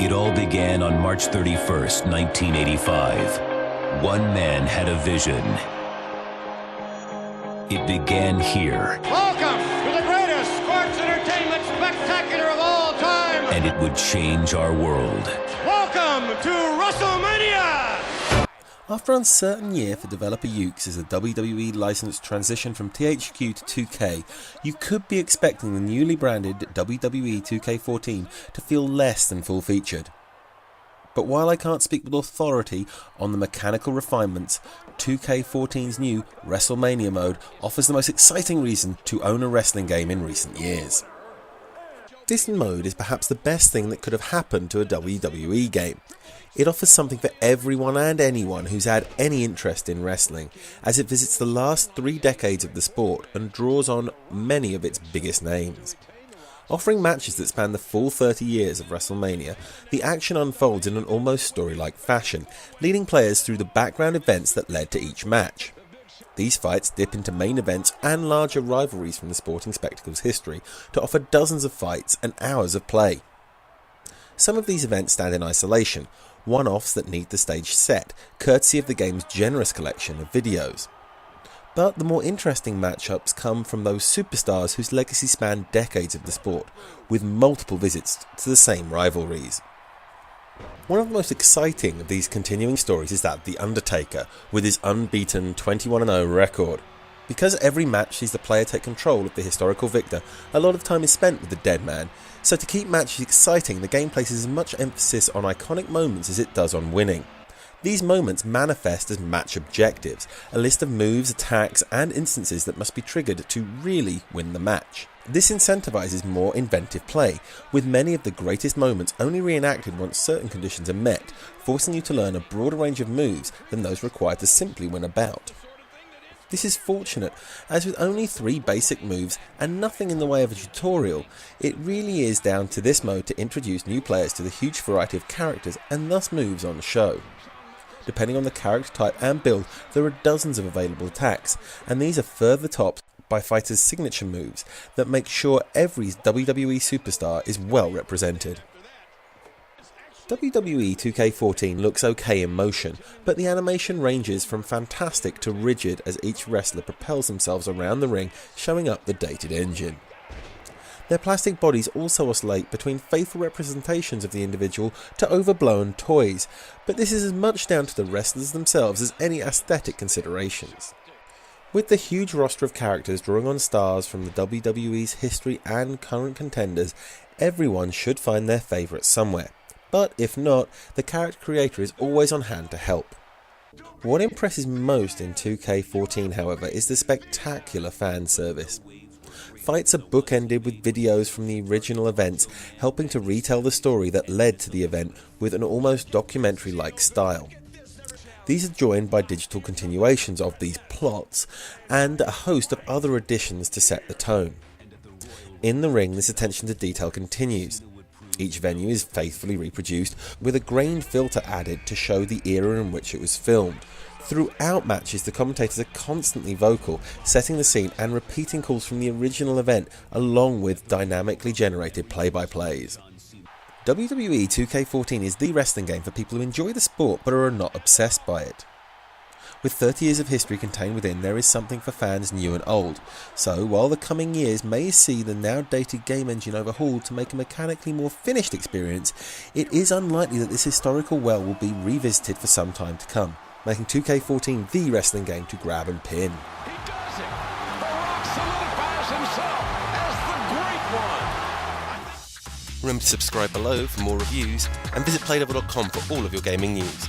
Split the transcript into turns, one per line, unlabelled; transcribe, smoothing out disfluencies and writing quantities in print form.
It all began on March 31st, 1985. One man had a vision. It began here.
Welcome to the greatest sports entertainment spectacular of all time.
And it would change our world.
Welcome to WrestleMania.
After an uncertain year for developer Ukes as the WWE license transitioned from THQ to 2K, you could be expecting the newly branded WWE 2K14 to feel less than full-featured. But while I can't speak with authority on the mechanical refinements, 2K14's new WrestleMania mode offers the most exciting reason to own a wrestling game in recent years. This mode is perhaps the best thing that could have happened to a WWE game. It offers something for everyone and anyone who's had any interest in wrestling, as it visits the last 3 decades of the sport and draws on many of its biggest names. Offering matches that span the full 30 years of WrestleMania, the action unfolds in an almost story-like fashion, leading players through the background events that led to each match. These fights dip into main events and larger rivalries from the sporting spectacle's history to offer dozens of fights and hours of play. Some of these events stand in isolation, one-offs that need the stage set, courtesy of the game's generous collection of videos. But the more interesting matchups come from those superstars whose legacy span decades of the sport, with multiple visits to the same rivalries. One of the most exciting of these continuing stories is that of The Undertaker, with his unbeaten 21-0 record. Because every match sees the player take control of the historical victor, a lot of time is spent with the dead man, so to keep matches exciting, the game places as much emphasis on iconic moments as it does on winning. These moments manifest as match objectives, a list of moves, attacks and instances that must be triggered to really win the match. This incentivizes more inventive play, with many of the greatest moments only reenacted once certain conditions are met, forcing you to learn a broader range of moves than those required to simply win a bout. This is fortunate, as with only 3 basic moves and nothing in the way of a tutorial, it really is down to this mode to introduce new players to the huge variety of characters and thus moves on the show. Depending on the character type and build, there are dozens of available attacks, and these are further topped by fighters' signature moves that make sure every WWE superstar is well represented. WWE 2K14 looks okay in motion, but the animation ranges from fantastic to rigid as each wrestler propels themselves around the ring, showing up the dated engine. Their plastic bodies also oscillate between faithful representations of the individual to overblown toys, but this is as much down to the wrestlers themselves as any aesthetic considerations. With the huge roster of characters drawing on stars from the WWE's history and current contenders, everyone should find their favourite somewhere. But if not, the character creator is always on hand to help. What impresses most in 2K14, however, is the spectacular fan service. Fights are bookended with videos from the original events, helping to retell the story that led to the event with an almost documentary-like style. These are joined by digital continuations of these plots and a host of other additions to set the tone. In the ring, this attention to detail continues. Each venue is faithfully reproduced, with a grained filter added to show the era in which it was filmed. Throughout matches, the commentators are constantly vocal, setting the scene and repeating calls from the original event, along with dynamically generated play-by-plays. WWE 2K14 is the wrestling game for people who enjoy the sport but are not obsessed by it. With 30 years of history contained within, there is something for fans new and old. So, while the coming years may see the now dated game engine overhauled to make a mechanically more finished experience, it is unlikely that this historical well will be revisited for some time to come, making 2K14 the wrestling game to grab and pin.
He does it! The Rock solidifies himself as the Great One!
Remember to subscribe below for more reviews and visit Playdevil.com for all of your gaming news.